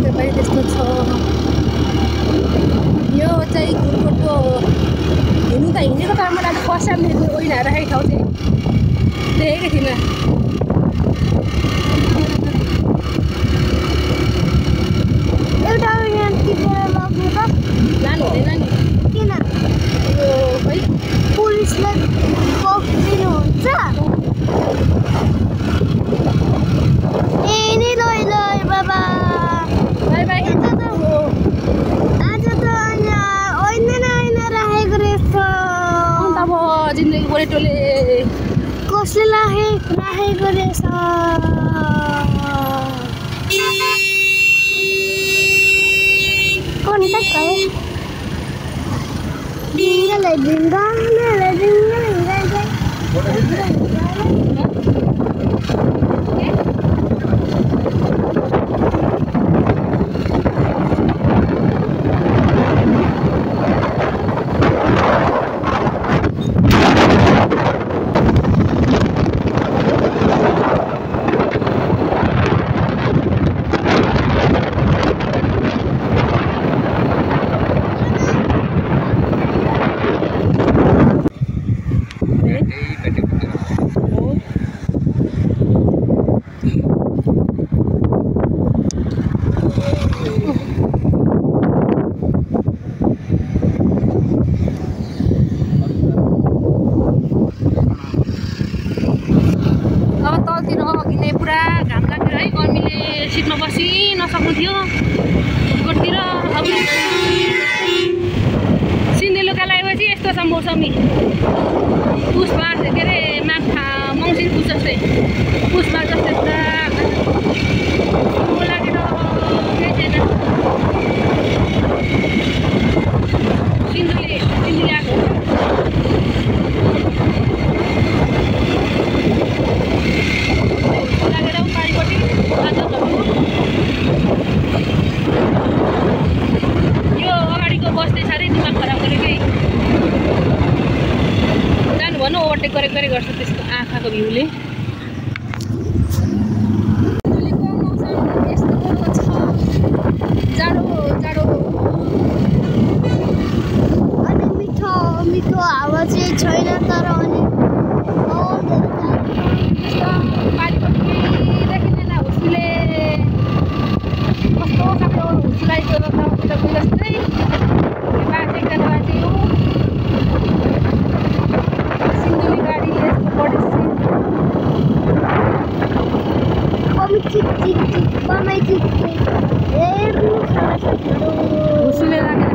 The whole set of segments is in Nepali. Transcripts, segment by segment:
जलपाइगुडी त्यस्तो छ। यो चाहिँ गुरुकोटको हिँड्नु त हिँडेको, तर मलाई फर्स्ट टाइम ओइना राखेको ठाउँ चाहिँ देखेकै थिइनँ। एउटा यहाँ टिपेर लग्नु त लानु हुँदैन नि, किन? यो है पुलिसले पक्रिनुहुन्छ। ए नि लै लै बाबा, बाई बाई। आज त होइन राखेको रहेछ। अन्त अब जिन्दगी गोरेटोले कसले राखेको रहेछ? कन्ट्याक्ट भयो। सिटमा बसी नसक्नु थियो गोठतिर। अब सिन्देलुका लगाएपछि यस्तो छ मौसमी। पुसमा के अरे मङ्सिर पुस जस्तै, पुसमा जस्तै पुरा लागेर केही छैन। सिन्धुली आएको लागेर पारिपट्टि यो अगाडिको बसले साह्रै दिमाग खराब गरेको है। जानु भन्नु ओभरटेक गरेको गर्छ त्यसको आँखाको भ्यूले। अनि मिठो हावा चाहिँ छैन, तर अनि देखिँदैन हुस्सीले कस्तो साह्रो हुस्सीलाइको जस्तै बाजे एकजना बाजे हो। सिन्धुली गाडीले यस्तो बढेपछि हुस्सीले लागेर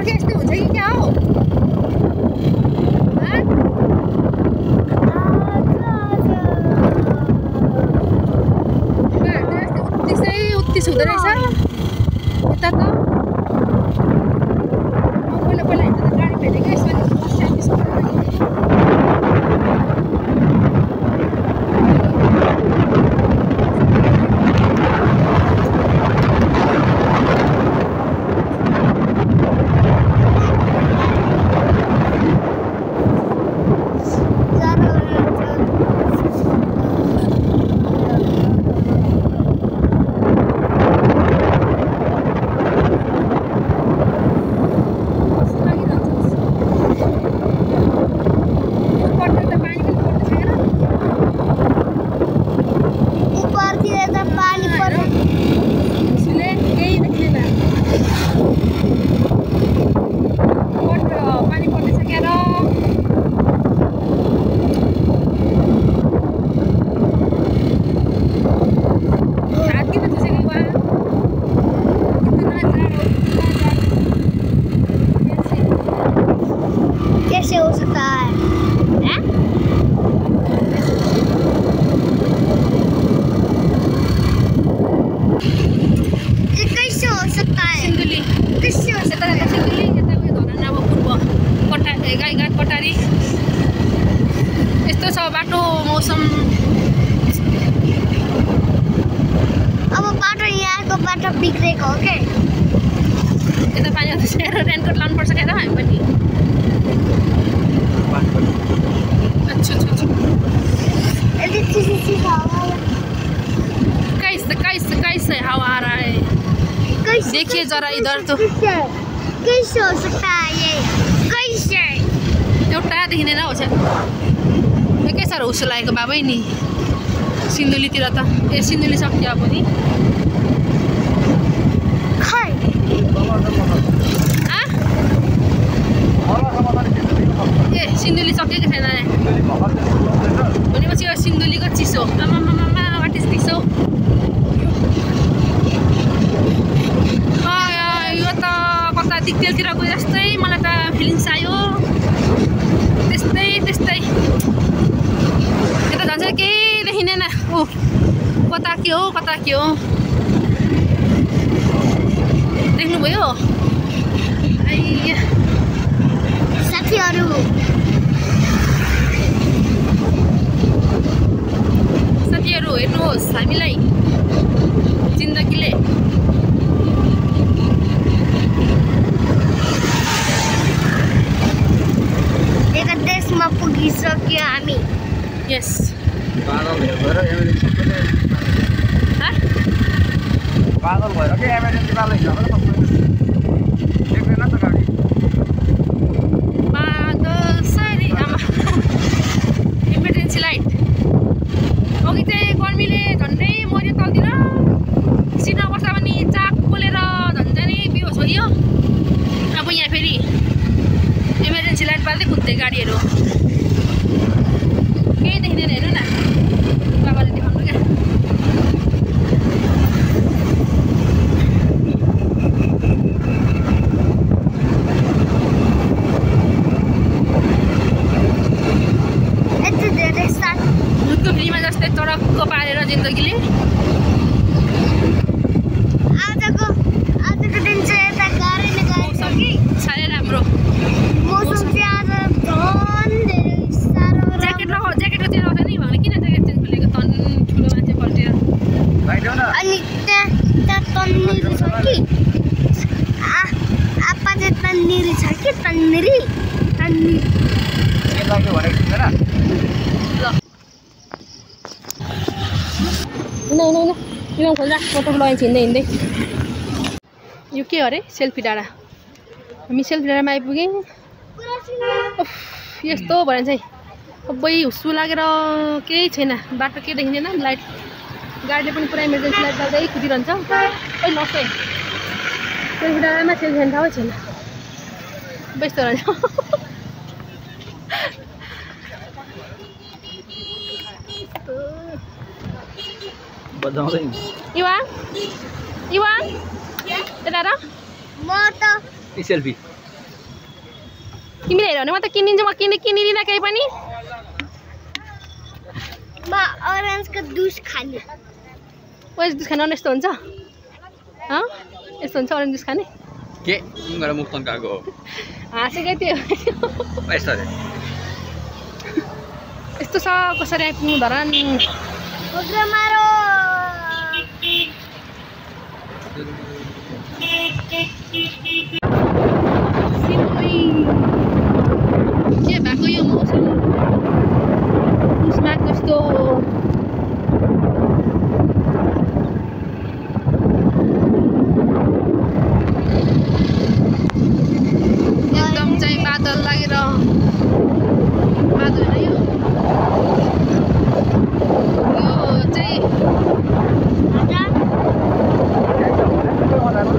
यस्तै हुन्छ कि क्या हो? उत्तिस हुँदो रहेछ यता त। पहिला हिँड्दा त गाडी भेटेको यसमा गाईघाट कटारी यस्तो छ बाटो मौसम। अब बाटो यहाँको बाटो बिग्रेको हो के यता पानी आउँदैछ रेनकोट लाउनुपर्छ क्या हामी पनि। अच्छा कैसे हवा आ रहा है देखिए जरा इधर तो कैसे हो सकता है ये कैसे एउटा देखिँदैन हो एकै साह्रो हुसो लागेको बाबै नि सिन्धुलीतिर त ए सिन्धुली सक्यो अब नि खै ए सिन्धुली सकेको छैन भनेपछि यो सिन्धुलीको चिसो आमामामा वाट इज चिसो यो त कता दिक्तेलतिर गए जस्तै मलाई त फिलिङ्स आयो त्यस्तै यता झन् केही देखिँदैन ओ कता के हो देख्नुभयो साथीहरू हेर्नुहोस् हामीलाई जिन्दगीले एक देशमा पुगिसक्यो हामी यस बादल भएर के एमर्जेन्सी वाला देख्दैन त गाडी बादल सरी आमा इमर्जेन्सी लाइट अघि चाहिँ गर्मीले झन्डै मर्यो तलतिर सिटमा बस्दा पनि चाक पोलेर झन्डै नै बेहोस भयो। अब यहाँ फेरि इमर्जेन्सी लाइट बाल्दै कुद्दै गाडीहरू केही देखिँदैन हेर्नु न बाबाले देखाउनु क्या दुधको फ्रीमा जस्तै चरक्क पारेर जिन्दगीले आजको दिन चाहिँ यता गाह्रै नै गएको छ कि साह्रै राम्रो मौसम चाहिँ आज झन् धेरै साह्रो ज्याकेट चाहिँ लगाउँछ नि भने किन ज्याकेट चाहिँ खोलेको तन ठुलो मान्छे पल्टेर अनि त्यहाँ तन्निरी छ कि आपा चाहिँ तन्निरी छ कि तन्निरी यो खोल्दा फोटो लगाइन्छ हिँड्दै यो के अरे सेल्फी डाँडा हामी सेल्फी डाँडामा आइपुग्यौँ यस्तो भयो चाहिँ सबै हुस्सु लागेर केही छैन बाटो केही देखिँदैन लाइट गाडीले पनि पुरा इमर्जेन्सी लाइट बाल्दै कुदिरहन्छ ओइ नसै सेल्फी डाँडामा सेल्फी खाने ठाउँै छैन बेस्तो रहेछ इवाङ यता र म त सेल्फी तिमीले हेऱ्यौ भने म त किनिदिन्छु म किनिदिन केही पनि म अरेन्जको जुस खाने ओरेन्ज जुस खान यस्तो हुन्छ यस्तो हुन्छ ओरेन्ज जुस खाने के तिमीबाट मुक्तन गएको हो हाँसेकै त्यो यस्तो छ कसरी आइपुग्नु धरान मारो के भएको यो मौसम उसमा कस्तो एकदम चाहिँ बादल लागेर बादल होइन यो चाहिँ 2000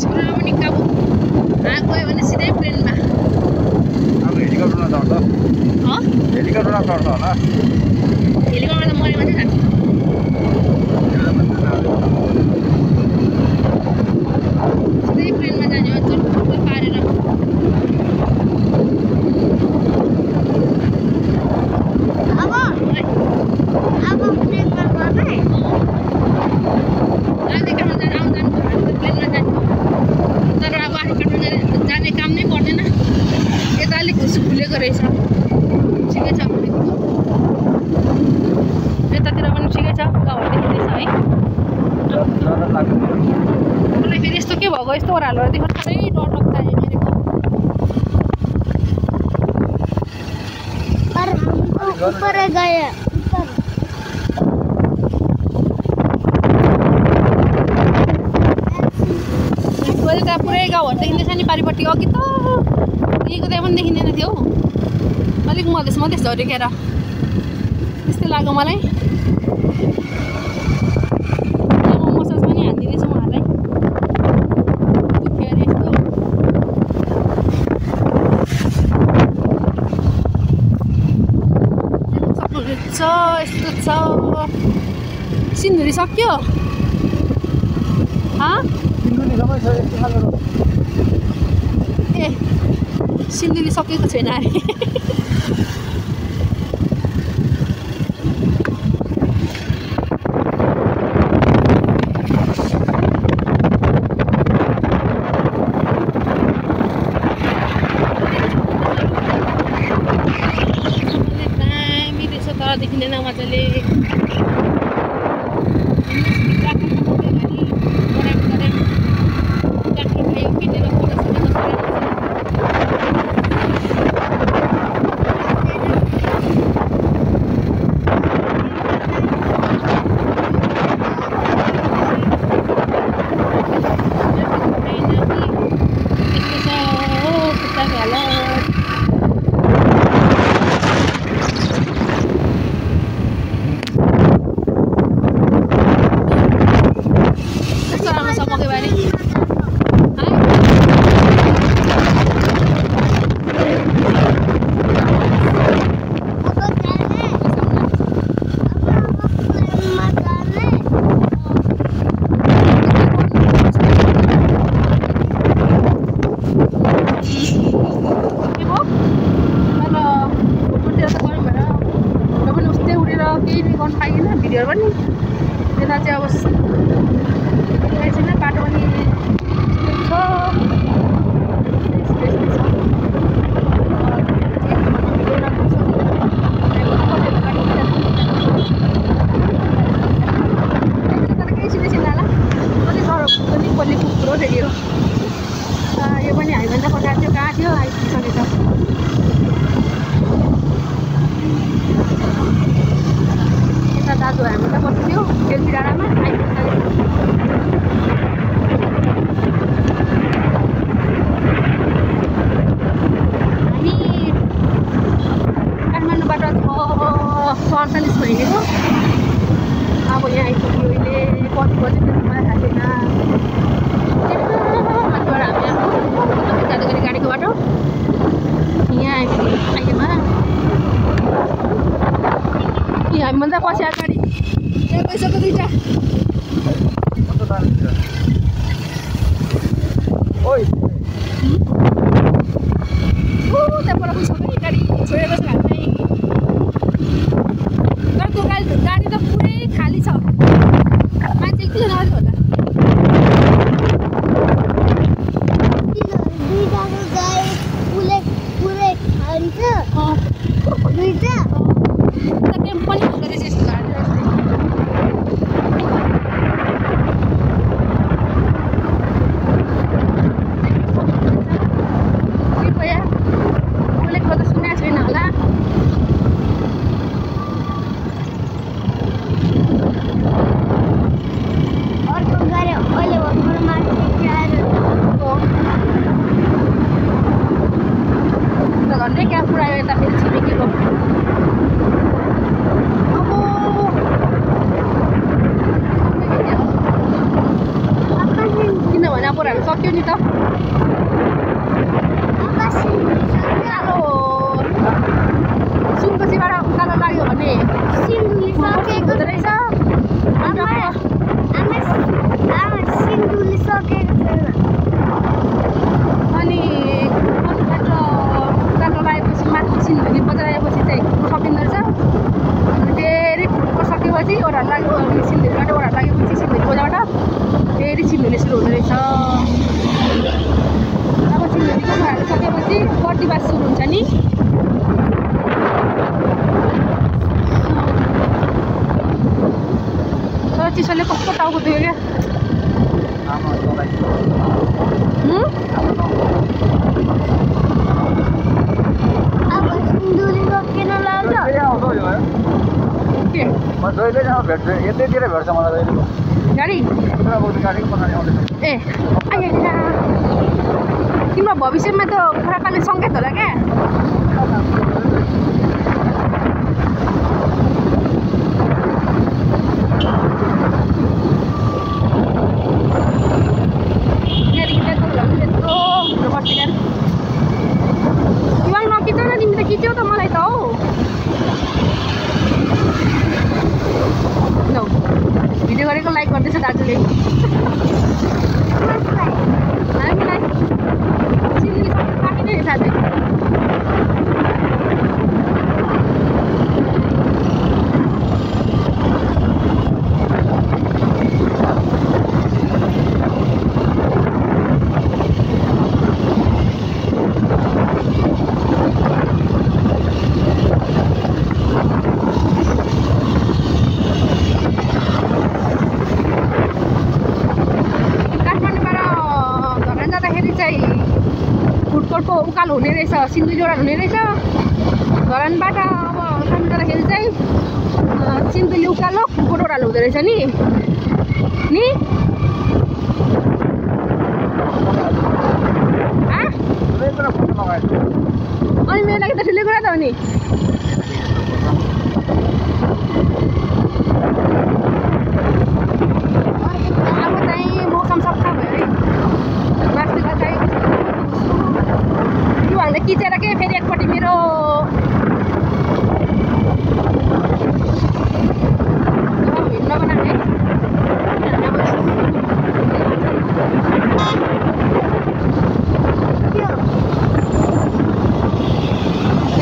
स्कुलमा पनि काबु गयो भने सिधै प्लेनमा अब हेलिकप्टरमा चढ्छ हेलिकप्टरमा चढ्छ होला हेलिकप्टरमा त मरे मात्रै जान्छ सिधै प्लेनमा जाने हो चुर पारेर अब प्लेनमा गए तर अब आफू काठमाडौँ जाने काम नै पर्दैन यता अलिक खुलेको रहेछ ठिकै छ यतातिर पनि ठिकै छ गाउँहरू देखिँदैछ है मलाई फेरि यस्तो के भएको यस्तो ओह्रालोहरू देख्नु साह्रै डर लाग्दा मेरेको ऊपर गए त पुरै गाउँहरू देखिँदैछ नि पारिपट्टि अघि त यहीँको त्यहाँ पनि देखिँदैन थियो अलिक मधेस झरेकेर त्यस्तै लाग्यो मलाई म मसाज पनि हालिदिँदैछु उहाँहरूलाई दुख्यो अरे यस्तो सक्नुहुन्छ यस्तो छ सिन्धुली सक्यो ए सिन्धुली सकेको छैन अरे दामी रहेछ तर देखिँदैन मजाले भिडियोहरू पनि यता चाहिँ अब छैन बाटो पनि छ केही सुनेपछि होला कति डर पनि कसले कुकुरो फेरि हो यो पनि हामीभन्दा पठाएको थियो कहाँ थियो आइपुगिसकेछ दाजु हामी त बस्थ्यो बेलुकी डाँडामा आइपुग्छ हामी काठमाडौँबाट 6:48 भइदिएको अब यहाँ आइपुग्यो अहिले कति बजी पनि मलाई थाहा छैन माथिबाट हामी आएको जाँदै गर्ने गाडीको बाटो यहाँ आइपुग्यो आइएमा हामीभन्दा पछि अगाडि त्यहाँ गइसक्यो दुईवटा त्यहाँ पर गइसक्यो गाडी छोडेको छ हामीलाई तर त्यो गाडी त पुरै खाली छ मान्छे एकजना अलिक होला अर्को सक्यो नि त सुनकोसीबाट उकालो लाग्यो भने सिन्धुली सकेको हुँदो रहेछ सिन्धुली सकेको छैन अनि उकालो लागेपछि माथि सिन्धुली बजार आएपछि चाहिँ सकिँदो रहेछ अनि फेरि फुटबल सकेपछि ओह्रालो लाग्यो सिन्धुलीबाट ओह्रालो लागेपछि सिन्धुली बजारबाट फेरि सिन्धुली सुरु हुँदो रहेछ अब सिन्धुलीको ओह्रालो सकेपछि बर्दिवास सुरु हुन्छ नि तर चिसोले कस्तो टाउको दुख्यो क्या अब सिन्धुली सकेन लाग्छ के जहिलेसम्म भेट्छ यतैतिर भेट्छ मलाई जहिले गाडी गाडी ए आइहाल्छ तिम्रो भविष्यमा त खराबले सङ्केत होला क्या इवाङ नखिच न तिमी त खिच्यौ त मलाई त हौ लौ भिडियो गरेको लाइक गर्दैछ दाजुले हामीलाई सिन्धुली बाँकी नै साथै फुटबलको उकालो हुने रहेछ सिन्धुली ओह्रालो हुने रहेछ धरानबाट अब काठमाडौँ जाँदाखेरि चाहिँ सिन्धुली उकालो फुटबल ओह्रालो हुँदो रहेछ नि अनि मेरो लागि त ठुलै कुरा त हो नि अब चाहिँ मौसम सफा भयो है माथिबाट चाहिँ यो हामीले खिचेर के फेरि एकपट्टि मेरो नबनाउने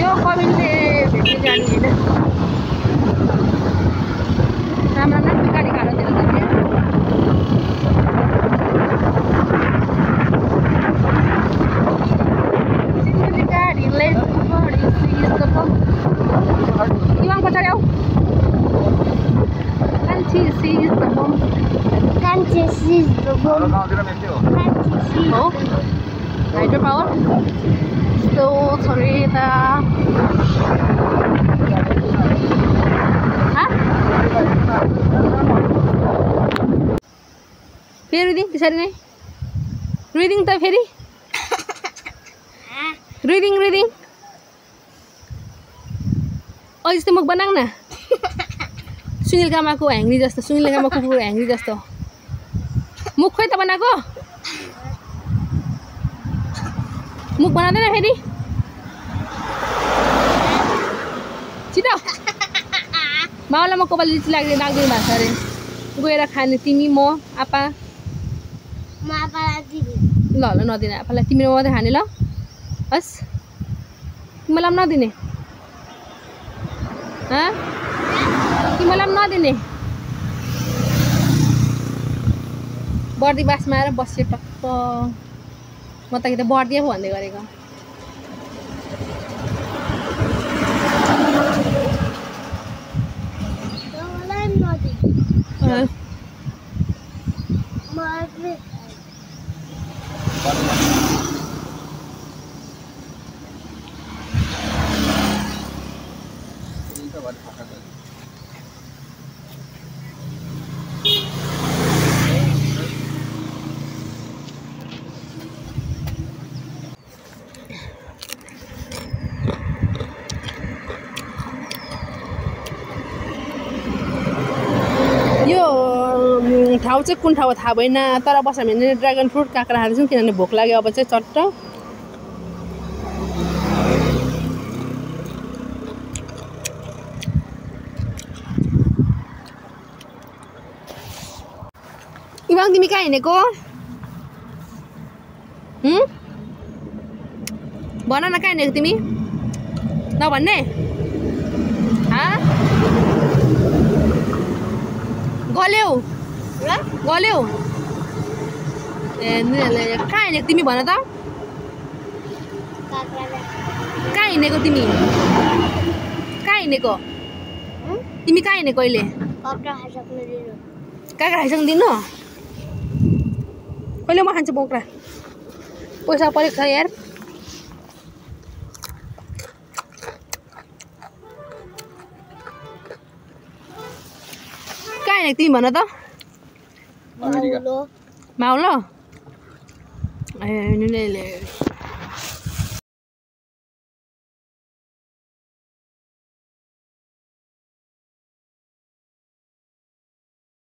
यो कविनले भेट्ने जाने होइन राम्रो राम्रो गाडी घाटातिर जाने Iwan pachari आऊ Kanchi sees the bomb हो हाइड्रो पावर यस्तो छ रे यता फेरि रुदिङ त्यसरी नै रुदिङ त फेरि रुदिङ अझै जस्तो मुख बनाऊ न सुनिल गामाको ह्याङ्ग्री जस्तो सुनिल गामाको कुकुरको ह्याङ्ग्री जस्तो मुख खोइ त बनाएको मुख बनाउँदैन फेरि छिटो माउलाई म कपाल लिची लाग्दैन लाग्दैन भएको छ अरे गएर खाने तिमी म आपा ल ल नदिने आपालाई तिमी मात्रै खाने ल हस् तिमीलाई पनि नदिने तिमीलाई पनि नदिने बर्दिवासमा आएर बस्यो टक्क म त कि त बर्दिया पो भन्दै गरेको ठाउँ चाहिँ कुन ठाउँ थाहा भएन तर बस्यो भने ड्रागन फ्रुट काँक्रा खाँदैछौँ किनभने भोक लाग्यो अब चाहिँ चट्ट इवाङ तिमी कहाँ हिँडेको भन न कहाँ हिँडेको तिमी नभन्ने गल्यौ गल्यौ ए कहाँ हिँडेको तिमी भन त कहाँ हिँडेको तिमी कहाँ हिँडेको तिमी कहाँ हिँडेको अहिले काँक्रा खाइसक्नु दिनु कहिले म खान्छु बोक्रा पैसा परेको छ यार कहाँ हिँडेको तिमी भन त माउलो ए